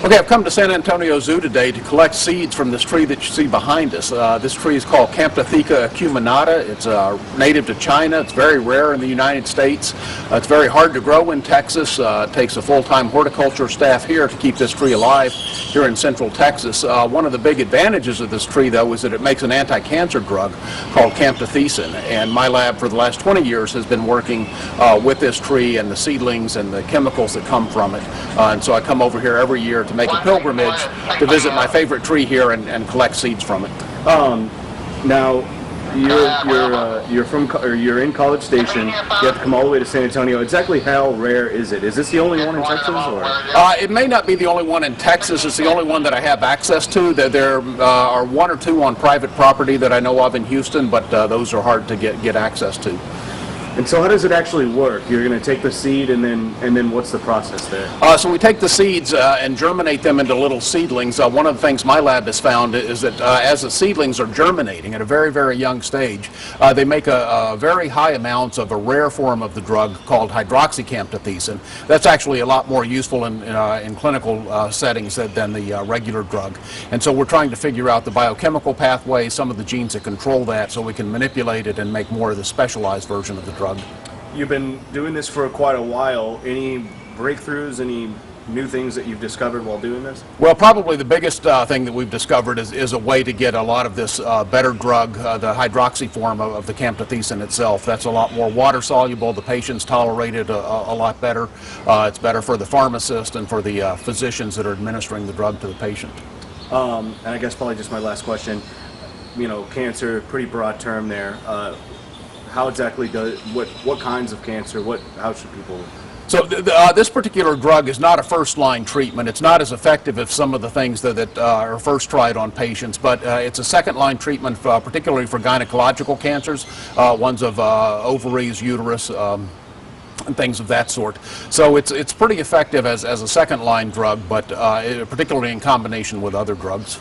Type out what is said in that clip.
Okay, I've come to San Antonio Zoo today to collect seeds from this tree that you see behind us. This tree is called Camptotheca acuminata. It's native to China. It's very rare in the United States. It's very hard to grow in Texas. It takes a full-time horticulture staff here to keep this tree alive here in central Texas. One of the big advantages of this tree, though, is that it makes an anti-cancer drug called Camptothecin. And my lab for the last 20 years has been working with this tree and the seedlings and the chemicals that come from it. And so I come over here every year to make a pilgrimage to visit my favorite tree here and collect seeds from it. Now, you're in College Station. You have to come all the way to San Antonio. Exactly how rare is it? Is this the only one in Texas, or? It may not be the only one in Texas. It's the only one that I have access to. There are one or two on private property that I know of in Houston, but those are hard to get access to. And so how does it actually work? You're going to take the seed, and then what's the process there? So we take the seeds and germinate them into little seedlings. One of the things my lab has found is that as the seedlings are germinating at a very, very young stage, they make a very high amounts of a rare form of the drug called hydroxycamptothecin. That's actually a lot more useful in clinical settings than the regular drug. And so we're trying to figure out the biochemical pathways, some of the genes that control that, so we can manipulate it and make more of the specialized version of the drug. You've been doing this for quite a while. Any breakthroughs, any new things that you've discovered while doing this? Well, probably the biggest thing that we've discovered is a way to get a lot of this better drug, the hydroxy form of the camptothecin itself. That's a lot more water soluble. The patients tolerate it a lot better. It's better for the pharmacist and for the physicians that are administering the drug to the patient. And I guess probably just my last question. You know, cancer, pretty broad term there. How exactly what kinds of cancer, how should people? So this particular drug is not a first-line treatment. It's not as effective as some of the things that are first tried on patients, but it's a second-line treatment, particularly for gynecological cancers, ones of ovaries, uterus, and things of that sort. So it's pretty effective as a second-line drug, but particularly in combination with other drugs.